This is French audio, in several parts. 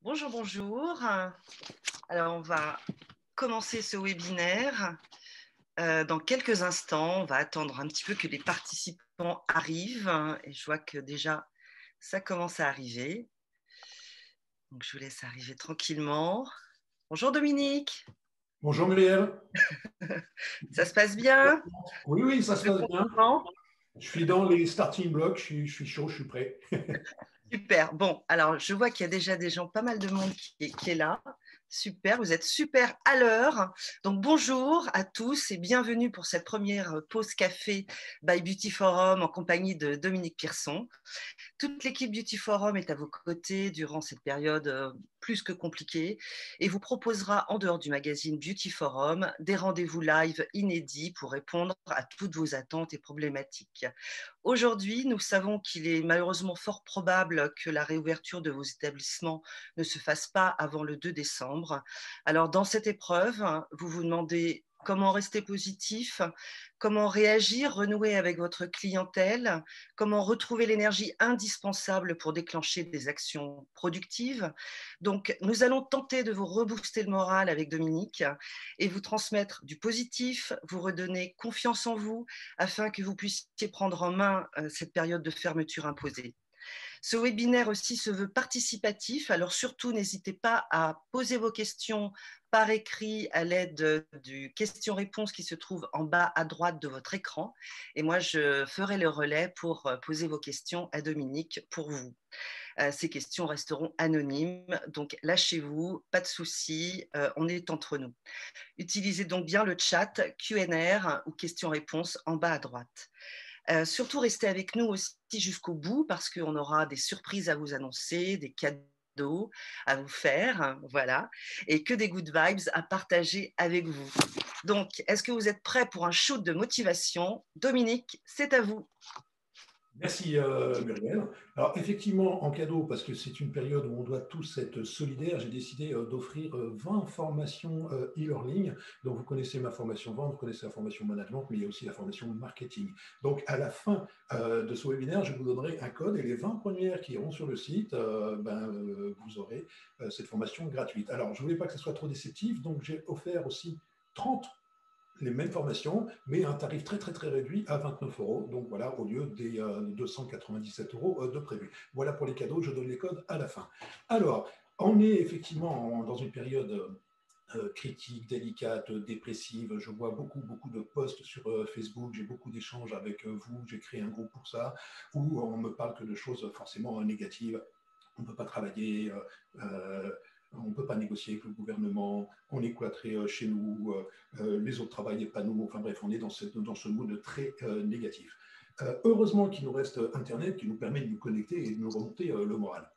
Bonjour, bonjour. Alors, on va commencer ce webinaire dans quelques instants. On va attendre un petit peu que les participants arrivent. Et je vois que déjà, ça commence à arriver. Donc, je vous laisse arriver tranquillement. Bonjour Dominique. Bonjour Muriel. Ça se passe bien? Oui, oui, ça se Le passe bien. confinement. Je suis dans les starting blocks, je suis chaud, je suis prêt. Super. Bon, alors je vois qu'il y a déjà des gens, pas mal de monde qui est là. Super, vous êtes super à l'heure. Donc bonjour à tous et bienvenue pour cette première pause café by Beauty Forum en compagnie de Dominique Pierson. Toute l'équipe Beauty Forum est à vos côtés durant cette période plus que compliquée et vous proposera en dehors du magazine Beauty Forum des rendez-vous live inédits pour répondre à toutes vos attentes et problématiques. Aujourd'hui, nous savons qu'il est malheureusement fort probable que la réouverture de vos établissements ne se fasse pas avant le 2 décembre. Alors, dans cette épreuve, vous vous demandez comment rester positif, comment réagir, renouer avec votre clientèle, comment retrouver l'énergie indispensable pour déclencher des actions productives. Donc, nous allons tenter de vous rebooster le moral avec Dominique et vous transmettre du positif, vous redonner confiance en vous afin que vous puissiez prendre en main cette période de fermeture imposée. Ce webinaire aussi se veut participatif, alors surtout n'hésitez pas à poser vos questions par écrit à l'aide du question-réponse qui se trouve en bas à droite de votre écran. Et moi, je ferai le relais pour poser vos questions à Dominique pour vous. Ces questions resteront anonymes, donc lâchez-vous, pas de souci, on est entre nous. Utilisez donc bien le chat Q&A ou questions-réponses en bas à droite. Surtout, restez avec nous aussi jusqu'au bout parce qu'on aura des surprises à vous annoncer, des cadeaux à vous faire, voilà, et que des good vibes à partager avec vous. Donc, est-ce que vous êtes prêts pour un shoot de motivation? Dominique, c'est à vous. Merci Muriel. Alors effectivement, en cadeau, parce que c'est une période où on doit tous être solidaires, j'ai décidé d'offrir 20 formations e-learning. Donc vous connaissez ma formation vente, vous connaissez la formation management, mais il y a aussi la formation marketing. Donc à la fin de ce webinaire, je vous donnerai un code et les 20 premières qui iront sur le site, vous aurez cette formation gratuite. Alors je ne voulais pas que ce soit trop déceptif, donc j'ai offert aussi 30 les mêmes formations, mais à un tarif très très très réduit à 29 euros. Donc voilà, au lieu des 297 euros de prévu. Voilà pour les cadeaux, je donne les codes à la fin. Alors, on est effectivement dans une période critique, délicate, dépressive. Je vois beaucoup de posts sur Facebook, j'ai beaucoup d'échanges avec vous, j'ai créé un groupe pour ça, où on me parle que de choses forcément négatives. On ne peut pas travailler, on ne peut pas négocier avec le gouvernement, on est cloîtré chez nous, les autres travaillent et pas nous. Enfin bref, on est dans ce mood très négatif. Heureusement qu'il nous reste Internet qui nous permet de nous connecter et de nous remonter le moral.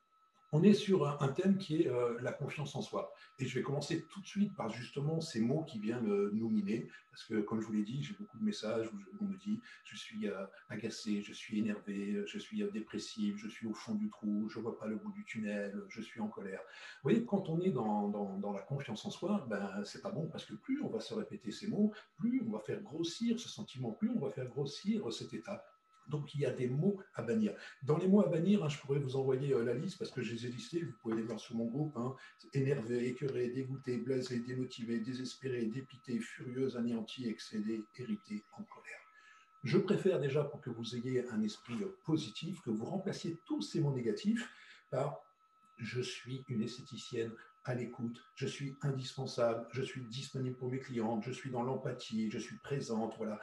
On est sur un thème qui est la confiance en soi. Et je vais commencer tout de suite par justement ces mots qui viennent nous miner. Parce que, comme je vous l'ai dit, j'ai beaucoup de messages où on me dit je suis agacé, je suis énervé, je suis dépressif, je suis au fond du trou, je ne vois pas le bout du tunnel, je suis en colère. Vous voyez, quand on est dans la confiance en soi, ben, c'est pas bon parce que plus on va se répéter ces mots, plus on va faire grossir ce sentiment, plus on va faire grossir cet état. Donc, il y a des mots à bannir. Dans les mots à bannir, je pourrais vous envoyer la liste parce que je les ai listés, vous pouvez les voir sur mon groupe. Énervé, écœuré, dégoûté, blasé, démotivé, désespéré, dépité, furieux, anéanti, excédé, irrité, en colère. Je préfère déjà, pour que vous ayez un esprit positif, que vous remplaciez tous ces mots négatifs par je suis une esthéticienne à l'écoute, je suis indispensable, je suis disponible pour mes clientes, je suis dans l'empathie, je suis présente, voilà.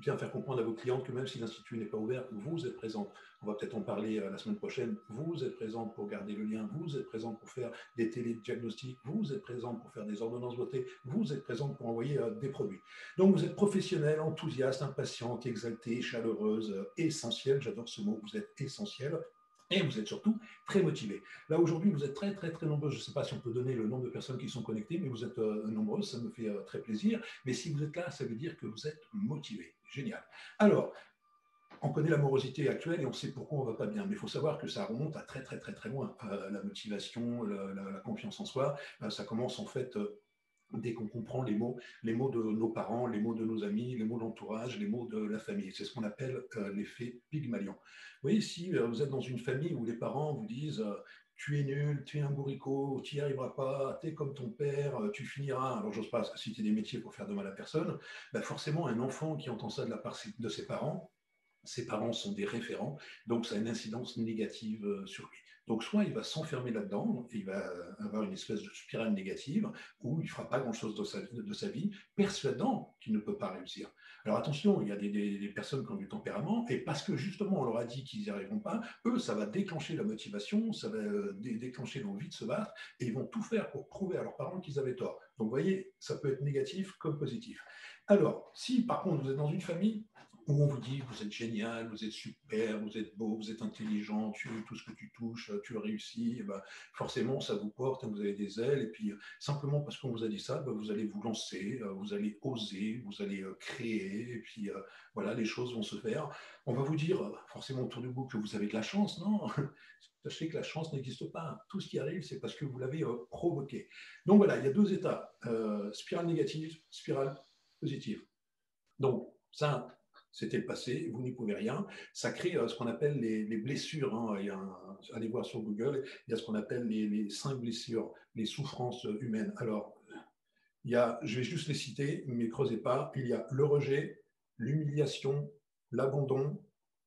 Bien faire comprendre à vos clientes que même si l'institut n'est pas ouvert, vous êtes présente. On va peut-être en parler la semaine prochaine. Vous êtes présente pour garder le lien, vous êtes présente pour faire des télédiagnostics, vous êtes présente pour faire des ordonnances beauté, vous êtes présente pour envoyer des produits. Donc vous êtes professionnelle, enthousiaste, impatiente, exaltée, chaleureuse, essentielle. J'adore ce mot, vous êtes essentielle. Et vous êtes surtout très motivé. Là, aujourd'hui, vous êtes très, très, très nombreux. Je ne sais pas si on peut donner le nombre de personnes qui sont connectées, mais vous êtes nombreux, ça me fait très plaisir. Mais si vous êtes là, ça veut dire que vous êtes motivé. Génial. Alors, on connaît la morosité actuelle et on sait pourquoi on ne va pas bien. Mais il faut savoir que ça remonte à très, très, très, très loin. La motivation, la confiance en soi, ça commence en fait dès qu'on comprend les mots de nos parents, les mots de nos amis, les mots de l'entourage, les mots de la famille. C'est ce qu'on appelle l'effet Pygmalion. Vous voyez, si vous êtes dans une famille où les parents vous disent tu es nul, tu es un bourricot, tu n'y arriveras pas, tu es comme ton père, tu finiras. Alors, j'ose pas citer des métiers pour faire de mal à personne. Ben forcément, un enfant qui entend ça de la part de ses parents sont des référents, donc ça a une incidence négative sur lui. Donc soit il va s'enfermer là-dedans, il va avoir une espèce de spirale négative, où il ne fera pas grand-chose de sa vie, persuadant qu'il ne peut pas réussir. Alors attention, il y a des personnes qui ont du tempérament, et parce que justement on leur a dit qu'ils n'y arriveront pas, eux, ça va déclencher la motivation, ça va déclencher l'envie de se battre, et ils vont tout faire pour prouver à leurs parents qu'ils avaient tort. Donc vous voyez, ça peut être négatif comme positif. Alors, si par contre vous êtes dans une famille où on vous dit vous êtes génial, vous êtes super, vous êtes beau, vous êtes intelligent, tout ce que tu touches, tu réussis, et ben, forcément ça vous porte, vous avez des ailes, et puis simplement parce qu'on vous a dit ça, ben, vous allez vous lancer, vous allez oser, vous allez créer, et puis voilà, les choses vont se faire. On va vous dire forcément autour de vous que vous avez de la chance, non? Sachez que la chance n'existe pas. Tout ce qui arrive, c'est parce que vous l'avez provoqué. Donc voilà, il y a deux états, spirale négative, spirale positive. Donc ça, c'était le passé, vous n'y pouvez rien. Ça crée ce qu'on appelle les blessures. Hein. Allez voir sur Google, il y a ce qu'on appelle les 5 blessures, les souffrances humaines. Alors, je vais juste les citer, mais creusez pas. Il y a le rejet, l'humiliation, l'abandon,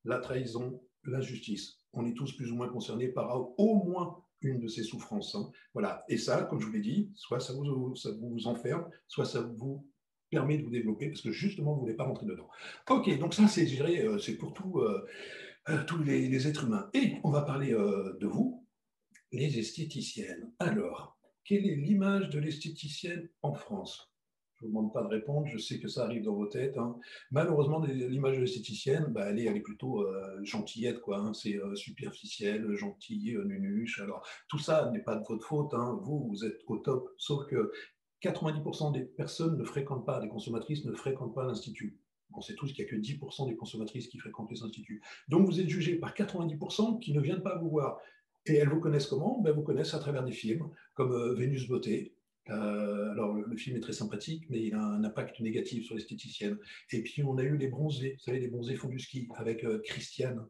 la trahison, l'injustice. On est tous plus ou moins concernés par au moins une de ces souffrances. Hein. Voilà. Et ça, comme je vous l'ai dit, soit ça vous enferme, soit ça vous permet de vous développer parce que justement, vous ne voulez pas rentrer dedans. Ok, donc ça, c'est pour tous les êtres humains. Et on va parler de vous, les esthéticiennes. Alors, quelle est l'image de l'esthéticienne en France? Je ne vous demande pas de répondre, je sais que ça arrive dans vos têtes. Hein. Malheureusement, l'image de l'esthéticienne, bah, elle est plutôt gentillette, quoi. Hein. C'est superficiel, gentil, nunuche. Alors, tout ça n'est pas de votre faute. Hein. Vous êtes au top, sauf que 90% des personnes ne fréquentent pas, des consommatrices ne fréquentent pas l'Institut. On sait tous qu'il n'y a que 10% des consommatrices qui fréquentent les instituts. Donc, vous êtes jugé par 90% qui ne viennent pas vous voir. Et elles vous connaissent comment? Ben, vous connaissent à travers des films comme Vénus Beauté. Alors, le film est très sympathique, mais il a un impact négatif sur l'esthéticienne. Et puis, on a eu les bronzés. Vous savez, les bronzés font du ski avec Christiane.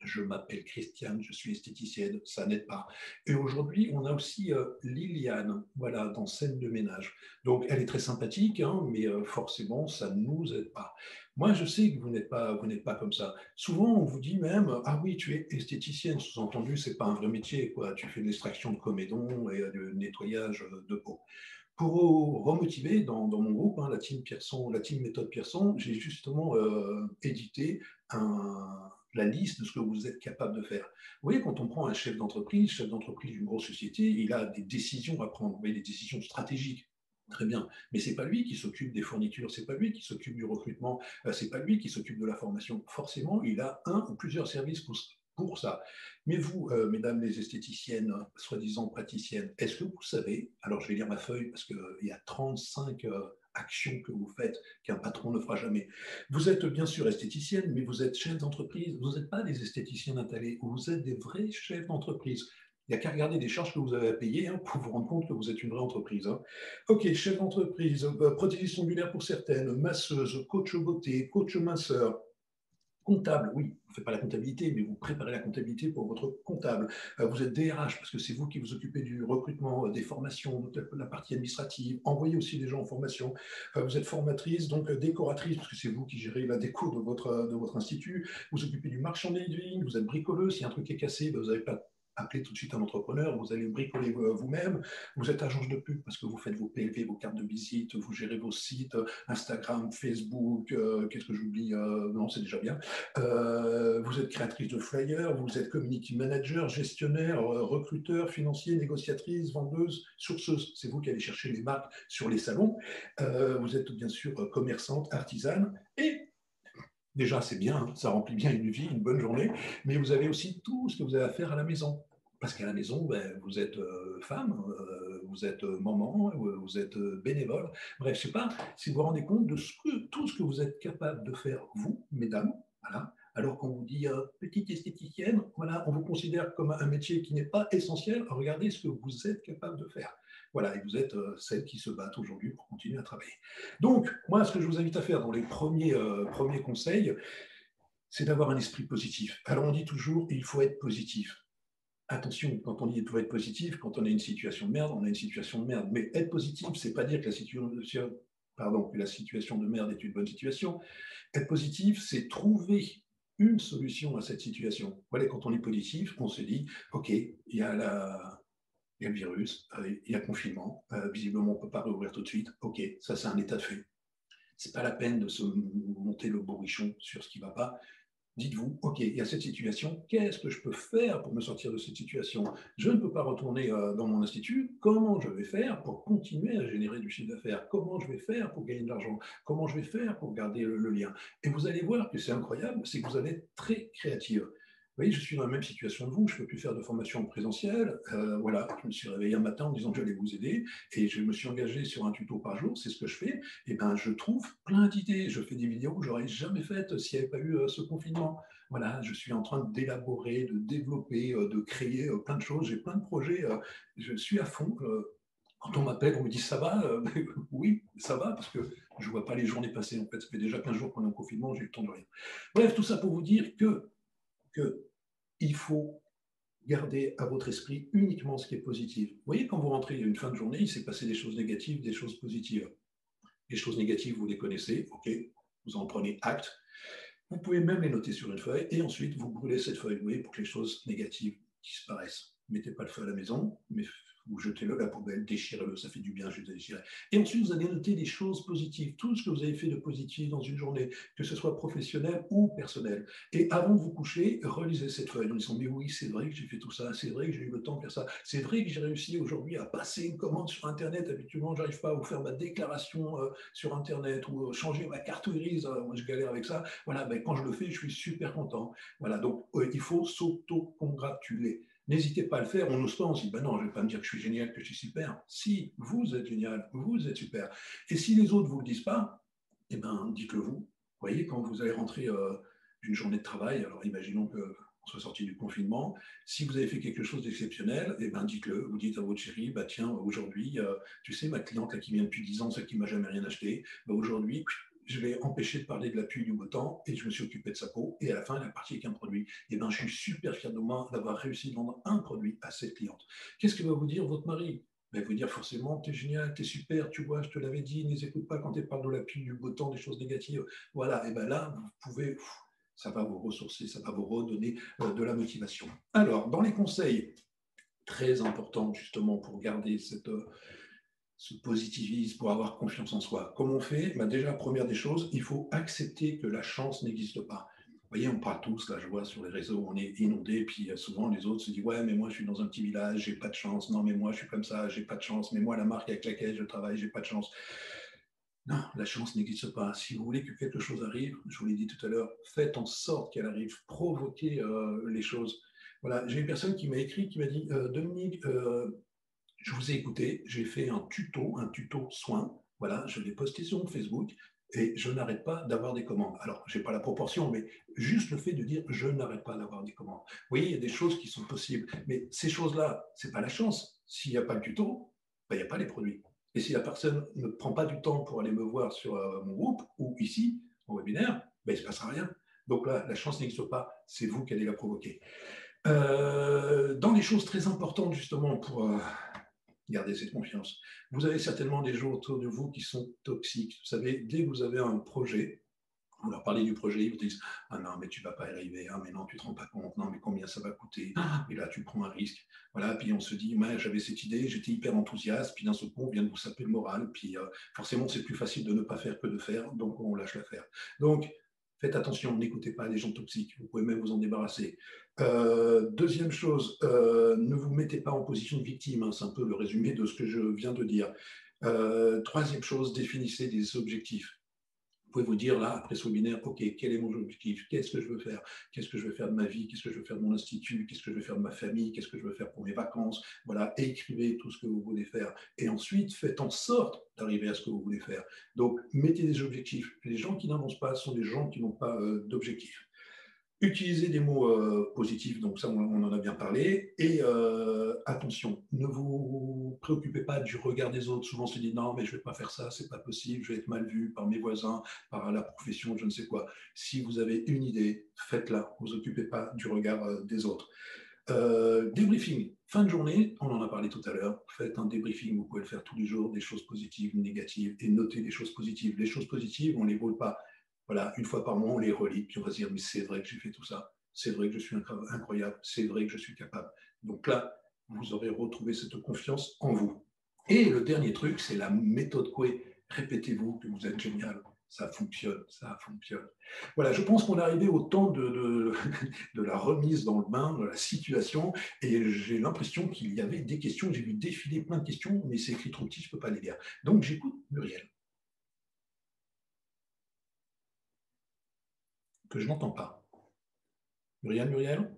Je m'appelle Christiane, je suis esthéticienne, ça n'aide pas. Et aujourd'hui, on a aussi Liliane, voilà, dans Scène de ménage. Donc, elle est très sympathique, hein, mais forcément, ça ne nous aide pas. Moi, je sais que vous n'êtes pas comme ça. Souvent, on vous dit même, ah oui, tu es esthéticienne, sous-entendu, c'est pas un vrai métier, quoi. Tu fais de l'extraction de comédon et du nettoyage de peau. Pour vous remotiver, dans mon groupe, hein, la team Pierson, la team méthode Pierson, j'ai justement édité la liste de ce que vous êtes capable de faire. Vous voyez, quand on prend un chef d'entreprise d'une grosse société, il a des décisions à prendre, vous voyez, des décisions stratégiques. Très bien, mais c'est pas lui qui s'occupe des fournitures, c'est pas lui qui s'occupe du recrutement, c'est pas lui qui s'occupe de la formation. Forcément, il a un ou plusieurs services pour ça. Mais vous, mesdames les esthéticiennes, soi-disant praticiennes, est-ce que vous savez, alors je vais lire ma feuille parce qu'il y a 35 actions que vous faites qu'un patron ne fera jamais. Vous êtes bien sûr esthéticienne, mais vous êtes chef d'entreprise. Vous n'êtes pas des esthéticiens installés, vous êtes des vrais chefs d'entreprise. Il n'y a qu'à regarder les charges que vous avez à payer hein, pour vous rendre compte que vous êtes une vraie entreprise. Hein. Ok, chef d'entreprise, prothésiste ongulaire pour certaines, masseuse, coach beauté, coach minceur, comptable, oui, vous ne faites pas la comptabilité, mais vous préparez la comptabilité pour votre comptable. Vous êtes DRH, parce que c'est vous qui vous occupez du recrutement, des formations, de la partie administrative. Envoyez aussi des gens en formation. Vous êtes formatrice, donc décoratrice, parce que c'est vous qui gérez la déco de votre institut. Vous vous occupez du marchandising, vous êtes bricoleuse. Si un truc est cassé, vous n'avez pas appelez tout de suite un entrepreneur, vous allez bricoler vous-même, vous êtes agence de pub parce que vous faites vos PLV, vos cartes de visite, vous gérez vos sites, Instagram, Facebook, qu'est-ce que j'oublie non, c'est déjà bien. Vous êtes créatrice de flyers, vous êtes community manager, gestionnaire, recruteur, financier, négociatrice, vendeuse, sourceuse. C'est vous qui allez chercher les marques sur les salons. Vous êtes bien sûr commerçante, artisane et déjà, c'est bien, hein, ça remplit bien une vie, une bonne journée, mais vous avez aussi tout ce que vous avez à faire à la maison. Parce qu'à la maison, ben, vous êtes femme, vous êtes maman, vous êtes bénévole. Bref, je ne sais pas si vous vous rendez compte de tout ce que vous êtes capable de faire, vous, mesdames, voilà, alors qu'on vous dit petite esthéticienne, voilà, on vous considère comme un métier qui n'est pas essentiel. Regardez ce que vous êtes capable de faire. Voilà, et vous êtes celles qui se battent aujourd'hui pour continuer à travailler. Donc, moi, ce que je vous invite à faire dans les premiers conseils, c'est d'avoir un esprit positif. Alors, on dit toujours, il faut être positif. attention, quand on dit il faut être positif, quand on a une situation de merde, on a une situation de merde. Mais être positif, c'est pas dire que la situation de merde est une bonne situation. Être positif, c'est trouver une solution à cette situation. Voilà, quand on est positif, on se dit, OK, il y a le virus, il y a le confinement, visiblement on ne peut pas réouvrir tout de suite, OK, ça c'est un état de fait. Ce n'est pas la peine de se monter le bourrichon sur ce qui ne va pas. Dites-vous, OK, il y a cette situation, qu'est-ce que je peux faire pour me sortir de cette situation? Je ne peux pas retourner dans mon institut, comment je vais faire pour continuer à générer du chiffre d'affaires? Comment je vais faire pour gagner de l'argent? Comment je vais faire pour garder le lien? Et vous allez voir que c'est incroyable, c'est que vous allez être très créative. Vous voyez, je suis dans la même situation que vous, je ne peux plus faire de formation en présentiel. Voilà, je me suis réveillé un matin en disant que j'allais vous aider et je me suis engagé sur un tuto par jour, c'est ce que je fais. Et ben, je trouve plein d'idées. Je fais des vidéos que j'aurais jamais faites s'il n'y avait pas eu ce confinement. Voilà, je suis en train d'élaborer, de développer, de créer plein de choses. J'ai plein de projets. Je suis à fond. Quand on m'appelle, on me dit ça va oui, ça va, parce que je ne vois pas les journées passer. En fait, ça fait déjà 15 jours qu'on est en confinement, j'ai eu le temps de rien. Bref, tout ça pour vous dire qu'il faut garder à votre esprit uniquement ce qui est positif. Vous voyez, quand vous rentrez une fin de journée, il s'est passé des choses négatives, des choses positives. Les choses négatives, vous les connaissez, OK, vous en prenez acte. Vous pouvez même les noter sur une feuille et ensuite vous brûlez cette feuille, vous voyez, pour que les choses négatives disparaissent. Mettez pas le feu à la maison, mais vous jetez-le à la poubelle, déchirez-le, ça fait du bien juste de déchirer. Et ensuite, vous allez noter des choses positives, tout ce que vous avez fait de positif dans une journée, que ce soit professionnel ou personnel. Et avant de vous coucher, relisez cette feuille en disant, mais oui, c'est vrai que j'ai fait tout ça, c'est vrai que j'ai eu le temps de faire ça, c'est vrai que j'ai réussi aujourd'hui à passer une commande sur Internet, habituellement, j'arrive pas à vous faire ma déclaration sur Internet ou changer ma carte grise, moi je galère avec ça. Voilà, ben, quand je le fais, je suis super content. Voilà, donc il faut s'auto-congratuler. N'hésitez pas à le faire. On n'ose pas, on se dit, ben non, je ne vais pas me dire que je suis génial, que je suis super. Si, vous êtes génial, vous êtes super. Et si les autres ne vous le disent pas, eh ben, dites-le vous. Vous voyez, quand vous allez rentrer d'une journée de travail, alors imaginons qu'on soit sorti du confinement, si vous avez fait quelque chose d'exceptionnel, eh ben, dites-le. Vous dites à votre chérie, bah, tiens, aujourd'hui, tu sais, ma cliente là, qui vient depuis 10 ans, celle qui ne m'a jamais rien acheté, bah, aujourd'hui, je l'ai empêché de parler de la pluie, du beau temps, et je me suis occupé de sa peau, et à la fin, elle est partie avec un produit. Et ben, je suis super fier de moi d'avoir réussi à vendre un produit à cette cliente. Qu'est-ce que va vous dire votre mari? Ben, il va vous dire forcément, t'es génial, t'es super, tu vois, je te l'avais dit, ne les écoute pas quand elle parle de la pluie, du beau temps, des choses négatives. Voilà, et ben là, vous pouvez, ça va vous ressourcer, ça va vous redonner de la motivation. Alors, dans les conseils, très importants justement pour garder ce positivisme, pour avoir confiance en soi. Comment on fait? Ben déjà, première des choses, il faut accepter que la chance n'existe pas. Vous voyez, on parle tous, là, je vois sur les réseaux, on est inondés, puis souvent les autres se disent, ouais, mais moi je suis dans un petit village, j'ai pas de chance, non, mais moi je suis comme ça, j'ai pas de chance, mais moi la marque avec laquelle je travaille, j'ai pas de chance. Non, la chance n'existe pas. Si vous voulez que quelque chose arrive, je vous l'ai dit tout à l'heure, faites en sorte qu'elle arrive, provoquez les choses. Voilà, j'ai une personne qui m'a écrit, qui m'a dit, Dominique, je vous ai écouté, j'ai fait un tuto soin, voilà, je l'ai posté sur mon Facebook et je n'arrête pas d'avoir des commandes. Alors, je n'ai pas la proportion, mais juste le fait de dire je n'arrête pas d'avoir des commandes. Vous voyez, il y a des choses qui sont possibles, mais ces choses-là, ce n'est pas la chance. S'il n'y a pas le tuto, ben, il n'y a pas les produits. Et si la personne ne prend pas du temps pour aller me voir sur mon groupe ou ici, en webinaire, ben, il ne se passera rien. Donc là, la chance n'existe pas, c'est vous qui allez la provoquer. Dans les choses très importantes, justement, pour gardez cette confiance. Vous avez certainement des gens autour de vous qui sont toxiques. Vous savez, dès que vous avez un projet, vous leur parlez du projet, ils vous disent ah non, mais tu ne vas pas y arriver, ah mais non, tu ne te rends pas compte, non, mais combien ça va coûter, et là, tu prends un risque. Voilà, puis on se dit, ouais, j'avais cette idée, j'étais hyper enthousiaste, puis d'un seul coup, on vient de vous saper le moral, puis forcément, c'est plus facile de ne pas faire que de faire, donc on lâche l'affaire. Donc, faites attention, n'écoutez pas les gens toxiques, vous pouvez même vous en débarrasser. Deuxième chose, ne vous mettez pas en position de victime, hein, c'est un peu le résumé de ce que je viens de dire. Troisième chose, définissez des objectifs. Vous pouvez vous dire là, après ce webinaire, OK, quel est mon objectif? Qu'est-ce que je veux faire? Qu'est-ce que je veux faire de ma vie? Qu'est-ce que je veux faire de mon institut? Qu'est-ce que je veux faire de ma famille? Qu'est-ce que je veux faire pour mes vacances? Voilà, écrivez tout ce que vous voulez faire. Et ensuite, faites en sorte d'arriver à ce que vous voulez faire. Donc, mettez des objectifs. Les gens qui n'avancent pas sont des gens qui n'ont pas d'objectifs. Utilisez des mots positifs, donc ça on en a bien parlé, et attention, ne vous préoccupez pas du regard des autres. Souvent on se dit non mais je ne vais pas faire ça, c'est pas possible, je vais être mal vu par mes voisins, par la profession, je ne sais quoi. Si vous avez une idée, faites-la, ne vous occupez pas du regard des autres. Débriefing, fin de journée, on en a parlé tout à l'heure. Faites un débriefing, vous pouvez le faire tous les jours, des choses positives, négatives, et notez les choses positives. Les choses positives, on ne les brûle pas. Voilà, une fois par mois, on les relit, puis on va se dire, mais c'est vrai que j'ai fait tout ça, c'est vrai que je suis incroyable, c'est vrai que je suis capable. Donc là, vous aurez retrouvé cette confiance en vous. Et le dernier truc, c'est la méthode Coué. Répétez-vous que vous êtes génial. Ça fonctionne, ça fonctionne. Voilà, je pense qu'on est arrivé au temps de la remise dans le bain, de la situation, et j'ai l'impression qu'il y avait des questions. J'ai vu défiler plein de questions, mais c'est écrit trop petit, je ne peux pas les lire. Donc j'écoute Muriel, que je n'entends pas. Muriel,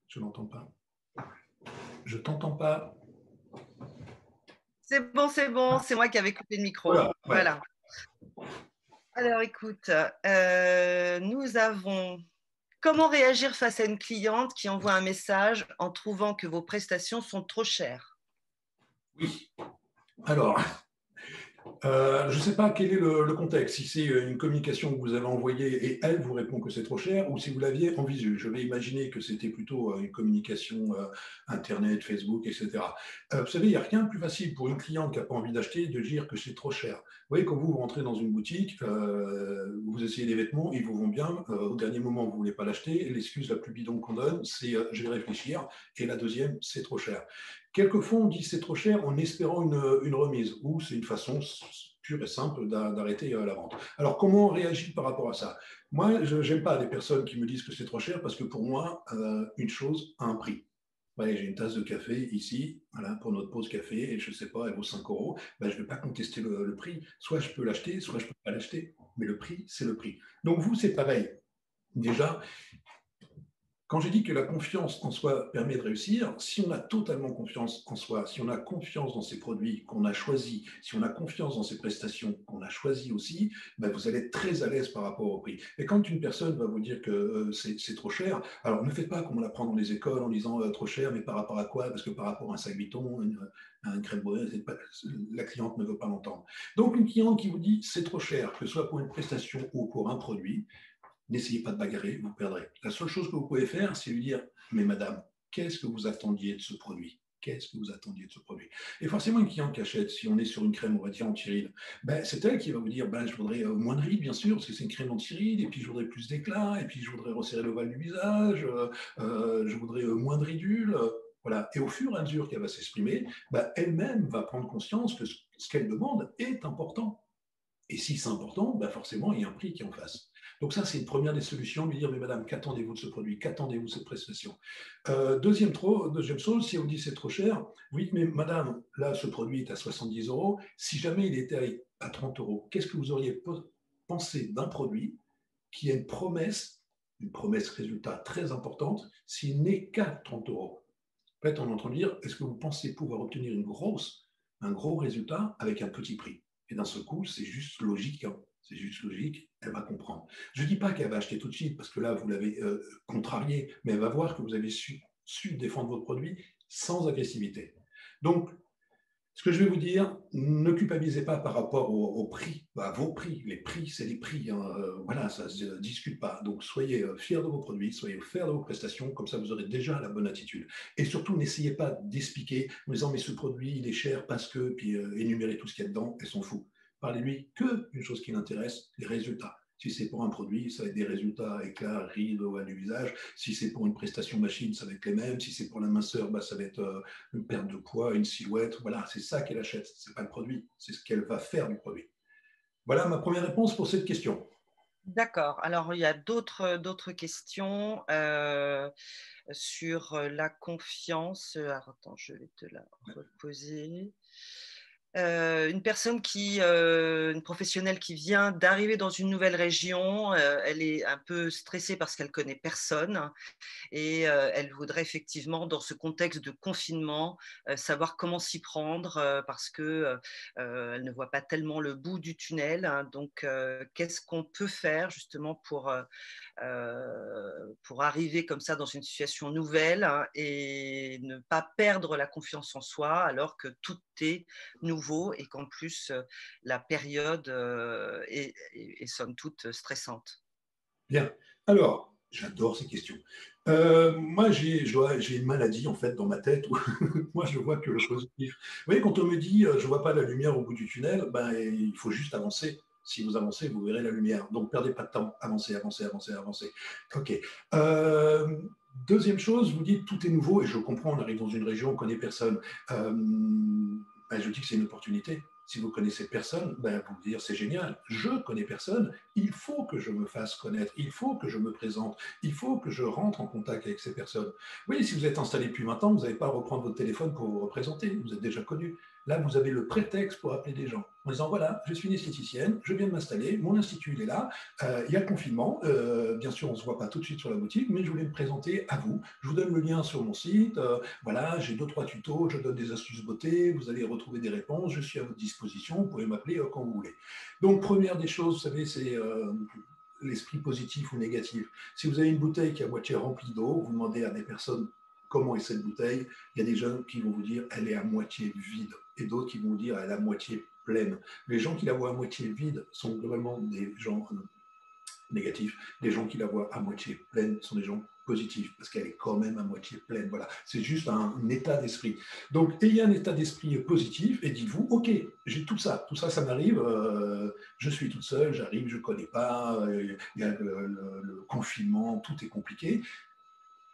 je n'entends pas. Je t'entends pas. C'est bon, c'est moi qui avais coupé le micro. Voilà, ouais. Voilà. Alors écoute, nous avons comment réagir face à une cliente qui envoie un message en trouvant que vos prestations sont trop chères? Oui. Alors, je ne sais pas quel est le contexte, si c'est une communication que vous avez envoyée et elle vous répond que c'est trop cher, ou si vous l'aviez en visu. Je vais imaginer que c'était plutôt une communication Internet, Facebook, etc. Vous savez, il n'y a rien de plus facile pour une cliente qui n'a pas envie d'acheter de dire que c'est trop cher. Vous voyez, quand vous rentrez dans une boutique, vous essayez des vêtements, ils vous vont bien, au dernier moment, vous ne voulez pas l'acheter, l'excuse la plus bidon qu'on donne, c'est je vais réfléchir, et la deuxième, c'est trop cher. Quelquefois, on dit c'est trop cher en espérant une remise, ou c'est une façon pure et simple d'arrêter la vente. Alors, comment on réagit par rapport à ça? Moi, je n'aime pas des personnes qui me disent que c'est trop cher parce que pour moi, une chose a un prix. Ouais, j'ai une tasse de café ici, voilà, pour notre pause café, et je ne sais pas, elle vaut 5 euros. Ben, je ne vais pas contester le prix. Soit je peux l'acheter, soit je ne peux pas l'acheter. Mais le prix, c'est le prix. Donc, vous, c'est pareil. Déjà, quand j'ai dit que la confiance en soi permet de réussir, si on a totalement confiance en soi, si on a confiance dans ses produits qu'on a choisis, si on a confiance dans ses prestations qu'on a choisies aussi, ben vous allez être très à l'aise par rapport au prix. Et quand une personne va vous dire que c'est trop cher, alors ne faites pas comme on l'apprend dans les écoles en disant trop cher, mais par rapport à quoi? Parce que par rapport à un sac Vuitton, une crème brûlée, la cliente ne veut pas l'entendre. Donc une cliente qui vous dit c'est trop cher, que ce soit pour une prestation ou pour un produit, n'essayez pas de bagarrer, vous perdrez. La seule chose que vous pouvez faire, c'est lui dire, mais madame, qu'est-ce que vous attendiez de ce produit? Qu'est-ce que vous attendiez de ce produit? Et forcément, une cliente qui achète, si on est sur une crème, on va dire anti-rides, ben, c'est elle qui va vous dire, ben, je voudrais moins de rides, bien sûr, parce que c'est une crème anti-rides, et puis je voudrais plus d'éclat, et puis je voudrais resserrer l'ovale du visage, je voudrais moins de ridules. Voilà. Et au fur et à mesure qu'elle va s'exprimer, ben, elle-même va prendre conscience que ce qu'elle demande est important. Et si c'est important, ben forcément, il y a un prix qui est en face. Donc ça, c'est une première des solutions, lui dire, mais madame, qu'attendez-vous de ce produit? Qu'attendez-vous de cette prestation? Deuxième chose, si on vous dit c'est trop cher, oui, mais madame, là, ce produit est à 70 euros. Si jamais il était à 30 euros, qu'est-ce que vous auriez pensé d'un produit qui a une promesse résultat très importante, s'il n'est qu'à 30 euros? En fait, on est en train de dire, est-ce que vous pensez pouvoir obtenir un gros résultat avec un petit prix? Et d'un seul coup, c'est juste logique. Hein. C'est juste logique, elle va comprendre. Je ne dis pas qu'elle va acheter tout de suite, parce que là, vous l'avez contrarié, mais elle va voir que vous avez su défendre votre produit sans agressivité. Donc, ce que je vais vous dire, ne culpabilisez pas par rapport au prix, à vos prix. Les prix, c'est les prix. Hein. Voilà, ça ne se discute pas. Donc, soyez fiers de vos produits, soyez fiers de vos prestations, comme ça, vous aurez déjà la bonne attitude. Et surtout, n'essayez pas d'expliquer en disant, mais ce produit, il est cher parce que, puis énumérez tout ce qu'il y a dedans, et s'en fout. Parlez-lui que une chose qui l'intéresse, les résultats. Si c'est pour un produit, ça va être des résultats éclat, rides, ovale du visage. Si c'est pour une prestation machine, ça va être les mêmes. Si c'est pour la minceur, bah, ça va être une perte de poids, une silhouette. Voilà, c'est ça qu'elle achète. Ce n'est pas le produit, c'est ce qu'elle va faire du produit. Voilà ma première réponse pour cette question. D'accord. Alors, il y a d'autres questions sur la confiance. Alors, attends, je vais te la reposer. Une personne une professionnelle qui vient d'arriver dans une nouvelle région, elle est un peu stressée parce qu'elle connaît personne et elle voudrait effectivement, dans ce contexte de confinement, savoir comment s'y prendre parce que elle ne voit pas tellement le bout du tunnel. Hein. Donc, qu'est-ce qu'on peut faire justement pour arriver comme ça dans une situation nouvelle, hein, et ne pas perdre la confiance en soi alors que tout est nouveau et qu'en plus la période est somme toute stressante. Bien. Alors, J'adore ces questions. Moi, j'ai une maladie, en fait, dans ma tête où moi, je vois que le positif. Vous voyez, quand on me dit je ne vois pas la lumière au bout du tunnel, ben, il faut juste avancer. Si vous avancez, vous verrez la lumière. Donc, perdez pas de temps. Avancez, avancez, avancez, avancez. OK. Euh, Deuxième chose, vous dites tout est nouveau, et je comprends, on arrive dans une région, on ne connaît personne. Ben, je dis que c'est une opportunité. Si vous connaissez personne, ben, vous dire c'est génial, je connais personne, il faut que je me fasse connaître, il faut que je me présente, il faut que je rentre en contact avec ces personnes. Oui, si vous êtes installé depuis 20 ans, vous n'avez pas à reprendre votre téléphone pour vous représenter, vous êtes déjà connu. Là, vous avez le prétexte pour appeler des gens en disant voilà, je suis une esthéticienne, je viens de m'installer, mon institut il est là, il y a le confinement, bien sûr on ne se voit pas tout de suite sur la boutique, mais je voulais me présenter à vous. Je vous donne le lien sur mon site, voilà, j'ai 2-3 tutos, je donne des astuces beauté, vous allez retrouver des réponses, je suis à votre disposition, vous pouvez m'appeler quand vous voulez. Donc première des choses, vous savez, c'est l'esprit positif ou négatif. Si vous avez une bouteille qui est à moitié remplie d'eau, vous demandez à des personnes comment est cette bouteille, il y a des gens qui vont vous dire elle est à moitié vide et d'autres qui vont vous dire elle est à moitié pleine. Les gens qui la voient à moitié vide sont globalement des gens négatifs. Les gens qui la voient à moitié pleine sont des gens positifs parce qu'elle est quand même à moitié pleine. Voilà, c'est juste un état d'esprit. Donc, ayez un état d'esprit positif et dites-vous, ok, j'ai tout ça, ça m'arrive. Je suis toute seule, j'arrive, je connais pas. Il y a le confinement, tout est compliqué.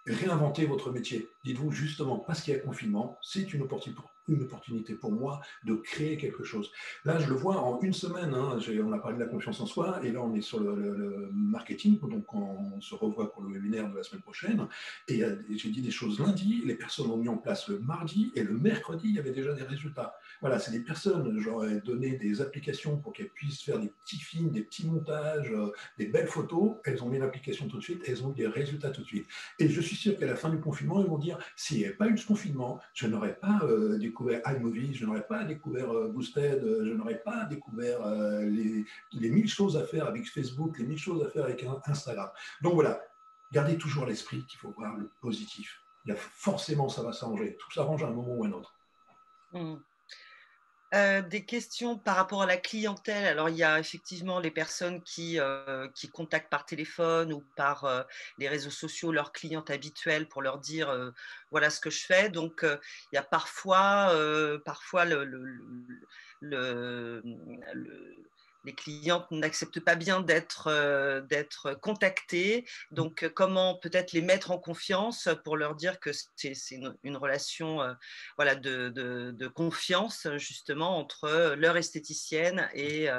Réinventez votre métier. Dites-vous justement, parce qu'il y a confinement, c'est une opportunité pour moi de créer quelque chose. Là, je le vois en une semaine, hein, on a parlé de la confiance en soi, et là, on est sur le marketing, donc on se revoit pour le webinaire de la semaine prochaine, et j'ai dit des choses lundi, les personnes ont mis en place le mardi, et le mercredi, il y avait déjà des résultats. Voilà, c'est des personnes, j'aurais donné des applications pour qu'elles puissent faire des petits films, des petits montages, des belles photos, elles ont mis l'application tout de suite, elles ont eu des résultats tout de suite. Et je suis sûr qu'à la fin du confinement, ils vont dire s'il n'y avait pas eu ce confinement, je n'aurais pas découvert iMovie, je n'aurais pas découvert Boosted, je n'aurais pas découvert les 1000 choses à faire avec Facebook, les 1000 choses à faire avec Instagram. Donc voilà, gardez toujours à l'esprit qu'il faut voir le positif. Il y a forcément, ça va s'arranger. Tout s'arrange à un moment ou à un autre. Mmh. Des questions par rapport à la clientèle. Alors, il y a effectivement les personnes qui contactent par téléphone ou par les réseaux sociaux leurs clientes habituelles pour leur dire voilà ce que je fais. Donc, il y a parfois le, les clientes n'acceptent pas bien d'être contactées. Donc, comment peut-être les mettre en confiance pour leur dire que c'est une relation voilà, de confiance justement entre leur esthéticienne et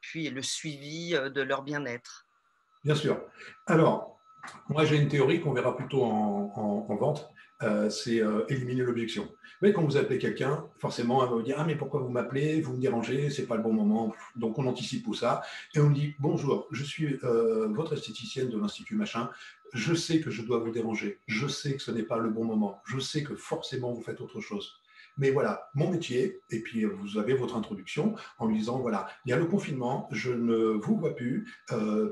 puis le suivi de leur bien-être. Bien sûr. Alors, moi j'ai une théorie qu'on verra plutôt en vente, c'est éliminer l'objection. Vous voyez, quand vous appelez quelqu'un, forcément, elle va vous dire ah mais pourquoi vous m'appelez, vous me dérangez, c'est pas le bon moment. Donc on anticipe tout ça et on dit bonjour, je suis votre esthéticienne de l'institut machin. Je sais que je dois vous déranger, je sais que ce n'est pas le bon moment, je sais que forcément vous faites autre chose. Mais voilà, mon métier, et puis vous avez votre introduction en lui disant voilà, il y a le confinement, je ne vous vois plus,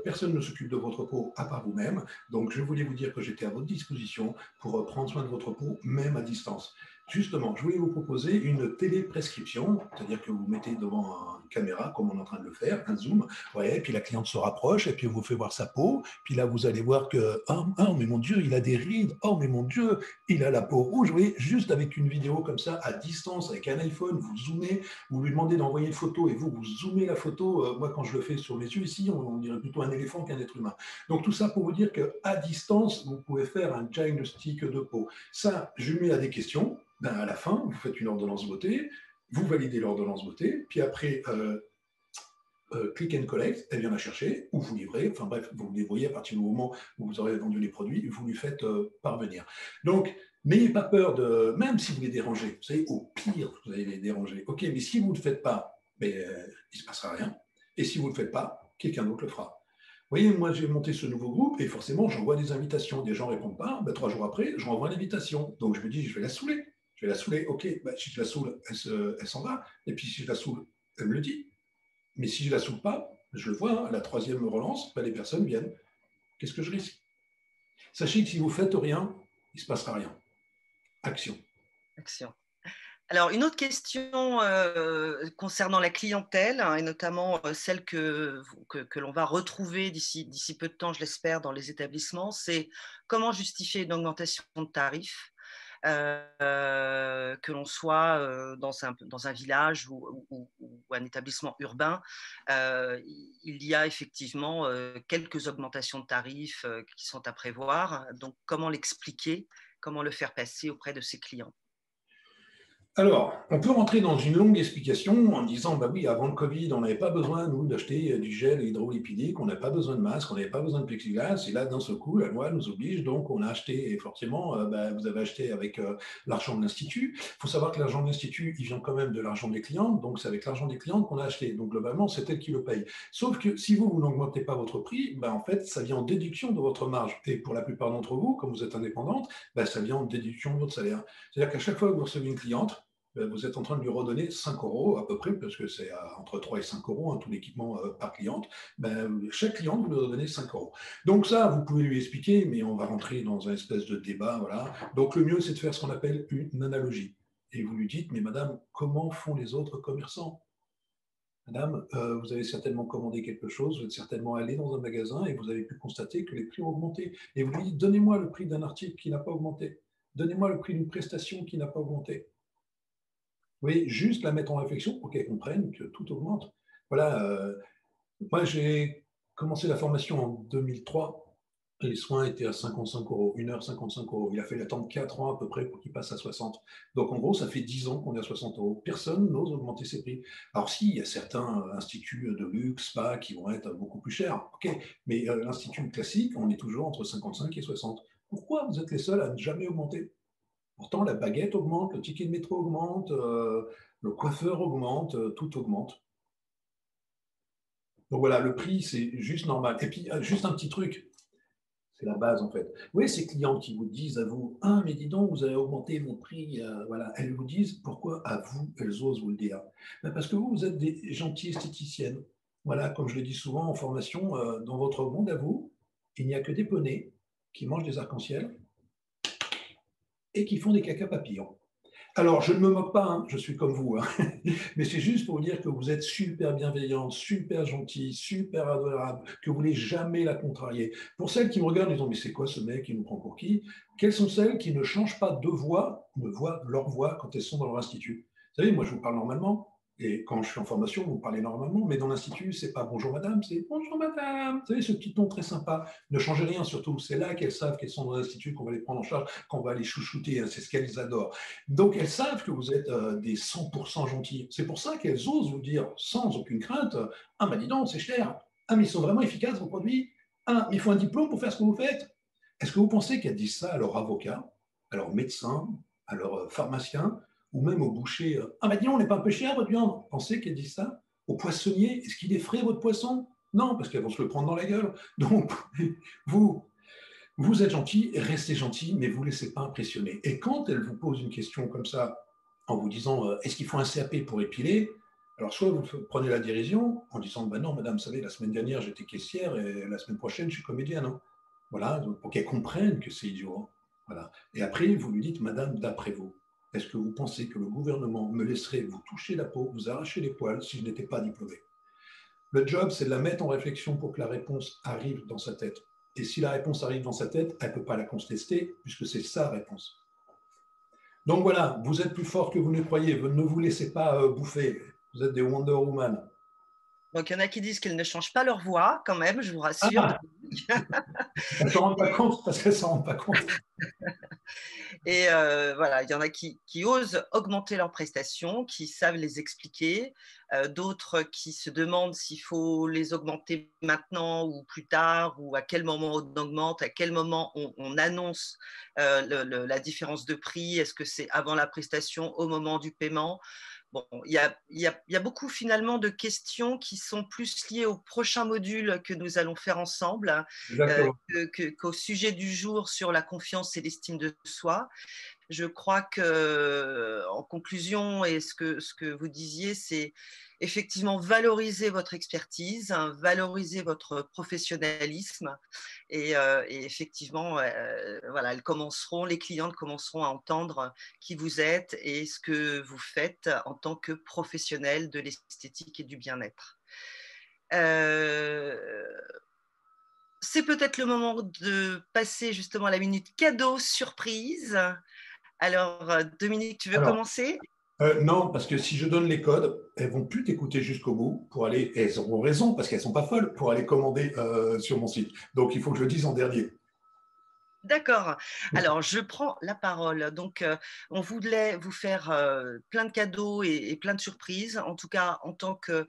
personne ne s'occupe de votre peau à part vous-même. Donc, je voulais vous dire que j'étais à votre disposition pour prendre soin de votre peau, même à distance. Justement, je voulais vous proposer une téléprescription, c'est-à-dire que vous mettez devant une caméra, comme on est en train de le faire, un zoom, ouais, et puis la cliente se rapproche, et puis on vous fait voir sa peau, puis là, vous allez voir que, oh, mais mon Dieu, il a des rides, oh, mais mon Dieu, il a la peau rouge, vous voyez, juste avec une vidéo comme ça, à distance, avec un iPhone, vous zoomez, vous lui demandez d'envoyer une photo, et vous zoomez la photo, moi, quand je le fais sur mes yeux ici, on dirait plutôt un éléphant qu'un être humain. Donc, tout ça pour vous dire qu'à distance, vous pouvez faire un diagnostic de peau. Ça, je mets à des questions, ben, à la fin, vous faites une ordonnance beauté, vous validez l'ordonnance beauté, puis après, click and collect, elle vient la chercher, ou vous livrez, enfin bref, vous vous débrouillez à partir du moment où vous aurez vendu les produits, vous lui faites parvenir. Donc, n'ayez pas peur de, même si vous les dérangez, vous savez, au pire, vous allez les déranger. Ok, mais si vous ne le faites pas, ben, il ne se passera rien. Et si vous ne le faites pas, quelqu'un d'autre le fera. Vous voyez, moi j'ai monté ce nouveau groupe et forcément j'envoie des invitations. Des gens ne répondent pas, ben, 3 jours après, je renvoie l'invitation. Donc je me dis, je vais la saouler. Je vais la saouler, ok, ben, si je la saoule, elle s'en va. Et puis si je la saoule, elle me le dit. Mais si je ne la saoule pas, je le vois, hein, à la 3e relance, ben, les personnes viennent. Qu'est-ce que je risque? Sachez que si vous ne faites rien, il ne se passera rien. Action. Action. Alors, une autre question concernant la clientèle, hein, et notamment celle que l'on va retrouver d'ici peu de temps, je l'espère, dans les établissements, c'est comment justifier une augmentation de tarifs, que l'on soit dans un village ou un établissement urbain. Il y a effectivement quelques augmentations de tarifs qui sont à prévoir. Donc, comment l'expliquer, comment le faire passer auprès de ses clients? Alors, on peut rentrer dans une longue explication en disant, bah oui, avant le Covid, on n'avait pas besoin, nous, d'acheter du gel hydrolipidique, on n'a pas besoin de masque, on n'avait pas besoin de plexiglas, et là, d'un seul coup, la loi nous oblige, donc on a acheté, et forcément, vous avez acheté avec l'argent de l'Institut. Il faut savoir que l'argent de l'Institut, il vient quand même de l'argent des clients, donc c'est avec l'argent des clients qu'on a acheté. Donc globalement, c'est elle qui le paye. Sauf que si vous n'augmentez pas votre prix, en fait, ça vient en déduction de votre marge. Et pour la plupart d'entre vous, comme vous êtes indépendante, ça vient en déduction de votre salaire. C'est-à-dire qu'à chaque fois que vous recevez une cliente, vous êtes en train de lui redonner 5 euros à peu près, parce que c'est entre 3 et 5 euros, hein, tout l'équipement par cliente. Chaque cliente, vous lui redonnez 5 euros. Donc ça, vous pouvez lui expliquer, mais on va rentrer dans un espèce de débat. Voilà. Donc le mieux, c'est de faire ce qu'on appelle une analogie. Et vous lui dites, mais madame, comment font les autres commerçants? Madame, vous avez certainement commandé quelque chose, vous êtes certainement allé dans un magasin et vous avez pu constater que les prix ont augmenté. Et vous lui dites, donnez-moi le prix d'un article qui n'a pas augmenté. Donnez-moi le prix d'une prestation qui n'a pas augmenté. Oui, juste la mettre en réflexion pour qu'elle comprenne que tout augmente. Voilà, moi j'ai commencé la formation en 2003. Les soins étaient à 55 euros, 1 heure 55 euros. Il a fallu attendre 4 ans à peu près pour qu'il passe à 60. Donc en gros, ça fait 10 ans qu'on est à 60 euros. Personne n'ose augmenter ses prix. Alors si, il y a certains instituts de luxe, spa, qui vont être beaucoup plus chers, ok, mais l'institut classique, on est toujours entre 55 et 60. Pourquoi vous êtes les seuls à ne jamais augmenter? Pourtant, la baguette augmente, le ticket de métro augmente, le coiffeur augmente, tout augmente. Donc voilà, le prix, c'est juste normal. Et puis, juste un petit truc, c'est la base en fait. Vous voyez ces clients qui vous disent à vous, ah mais dis donc, vous avez augmenté mon prix, voilà. Elles vous disent, pourquoi à vous, elles osent vous le dire? Parce que vous, vous êtes des gentilles esthéticiennes. Voilà, comme je le dis souvent en formation, dans votre monde à vous, il n'y a que des poneys qui mangent des arcs-en-ciel et qui font des caca papillons. Alors, je ne me moque pas, hein, je suis comme vous, hein. Mais c'est juste pour vous dire que vous êtes super bienveillante, super gentille, super adorable, que vous ne voulez jamais la contrarier. Pour celles qui me regardent en disant, mais c'est quoi ce mec, il nous prend pour qui? Quelles sont celles qui ne changent pas de voix, ne voient leur voix quand elles sont dans leur institut? Vous savez, moi, je vous parle normalement, et quand je suis en formation, vous parlez normalement, mais dans l'institut, c'est pas bonjour madame, c'est bonjour madame. Vous savez, ce petit ton très sympa. Ne changez rien surtout, c'est là qu'elles savent qu'elles sont dans l'institut, qu'on va les prendre en charge, qu'on va les chouchouter, hein, c'est ce qu'elles adorent. Donc, elles savent que vous êtes des 100% gentils. C'est pour ça qu'elles osent vous dire, sans aucune crainte, ah, dis donc, c'est cher. Ah, mais ils sont vraiment efficaces, vos produits. Ah, mais il faut un diplôme pour faire ce que vous faites. Est-ce que vous pensez qu'elles disent ça à leur avocat, à leur médecin, à leur pharmacien, ou même au boucher? Ah, dis donc, on n'est pas un peu cher, votre viande? Vous pensez qu'elles disent ça au poissonnier? Est-ce qu'il est frais, votre poisson? Non, parce qu'elles vont se le prendre dans la gueule. Donc, vous, vous êtes gentil, restez gentil, mais vous ne laissez pas impressionner. Et quand elle vous pose une question comme ça, en vous disant est-ce qu'il faut un CAP pour épiler? Alors, soit vous prenez la dérision en disant non, madame, vous savez, la semaine dernière, j'étais caissière et la semaine prochaine, je suis comédienne. Hein. Voilà, donc, pour qu'elle comprenne que c'est idiot. Hein. Voilà. Et après, vous lui dites madame, d'après vous, est-ce que vous pensez que le gouvernement me laisserait vous toucher la peau, vous arracher les poils si je n'étais pas diplômé? Le job, c'est de la mettre en réflexion pour que la réponse arrive dans sa tête. Et si la réponse arrive dans sa tête, elle ne peut pas la contester, puisque c'est sa réponse. Donc voilà, vous êtes plus fort que vous ne croyez, vous ne vous laissez pas bouffer, vous êtes des Wonder Woman. Donc, il y en a qui disent qu'elles ne changent pas leur voix, quand même, je vous rassure. Ah, elles ne s'en rendent pas compte, parce qu'elles ne s'en rendent pas compte. Et voilà, il y en a qui osent augmenter leurs prestations, qui savent les expliquer, d'autres qui se demandent s'il faut les augmenter maintenant ou plus tard, ou à quel moment on augmente, à quel moment on annonce la différence de prix, est-ce que c'est avant la prestation, au moment du paiement? Bon, il y a beaucoup finalement de questions qui sont plus liées au prochain module que nous allons faire ensemble, Exactement. qu'au sujet du jour sur la confiance et l'estime de soi. Je crois que, en conclusion, et ce que vous disiez, c'est effectivement valoriser votre expertise, hein, valoriser votre professionnalisme et effectivement, voilà, les clientes commenceront à entendre qui vous êtes et ce que vous faites en tant que professionnel de l'esthétique et du bien-être. C'est peut-être le moment de passer justement à la minute cadeau surprise. Alors, Dominique, tu veux Alors, commencer? non, parce que si je donne les codes, elles vont plus t'écouter jusqu'au bout pour aller, et elles auront raison parce qu'elles sont pas folles pour aller commander sur mon site. Donc il faut que je le dise en dernier. D'accord. Alors, je prends la parole. Donc, on voulait vous faire plein de cadeaux et plein de surprises. En tout cas, en tant que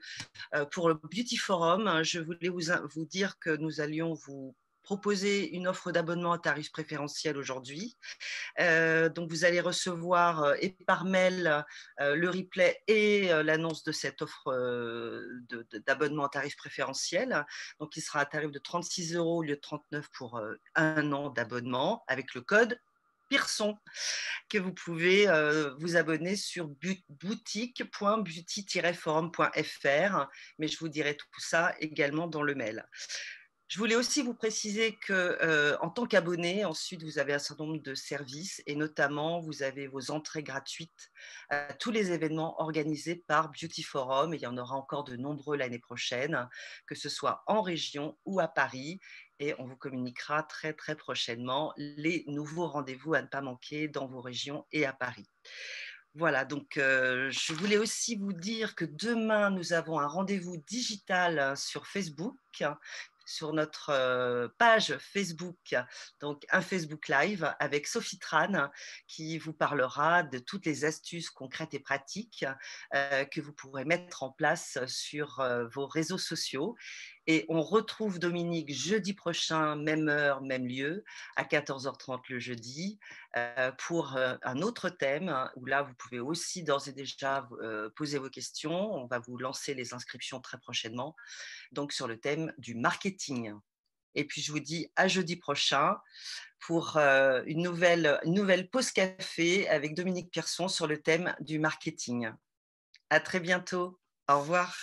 pour le Beauty Forum, je voulais vous dire que nous allions vous proposer une offre d'abonnement à tarif préférentiel aujourd'hui. Donc, vous allez recevoir et par mail le replay et l'annonce de cette offre d'abonnement à tarif préférentiel. Donc, il sera à tarif de 36 € au lieu de 39 pour un an d'abonnement avec le code Pearson que vous pouvez vous abonner sur boutique.beauty-forum.fr. Mais je vous dirai tout ça également dans le mail. Je voulais aussi vous préciser que, en tant qu'abonné, ensuite, vous avez un certain nombre de services et notamment, vous avez vos entrées gratuites à tous les événements organisés par Beauty Forum. Et il y en aura encore de nombreux l'année prochaine, que ce soit en région ou à Paris. Et on vous communiquera très, très prochainement les nouveaux rendez-vous à ne pas manquer dans vos régions et à Paris. Voilà, donc je voulais aussi vous dire que demain, nous avons un rendez-vous digital sur Facebook, sur notre page Facebook, donc un Facebook Live avec Sophie Tran qui vous parlera de toutes les astuces concrètes et pratiques que vous pourrez mettre en place sur vos réseaux sociaux. Et on retrouve Dominique jeudi prochain, même heure, même lieu, à 14h30 le jeudi, pour un autre thème, hein, où là, vous pouvez aussi d'ores et déjà poser vos questions. On va vous lancer les inscriptions très prochainement, donc sur le thème du marketing. Et puis, je vous dis à jeudi prochain pour une nouvelle pause café avec Dominique Pearson sur le thème du marketing. À très bientôt. Au revoir.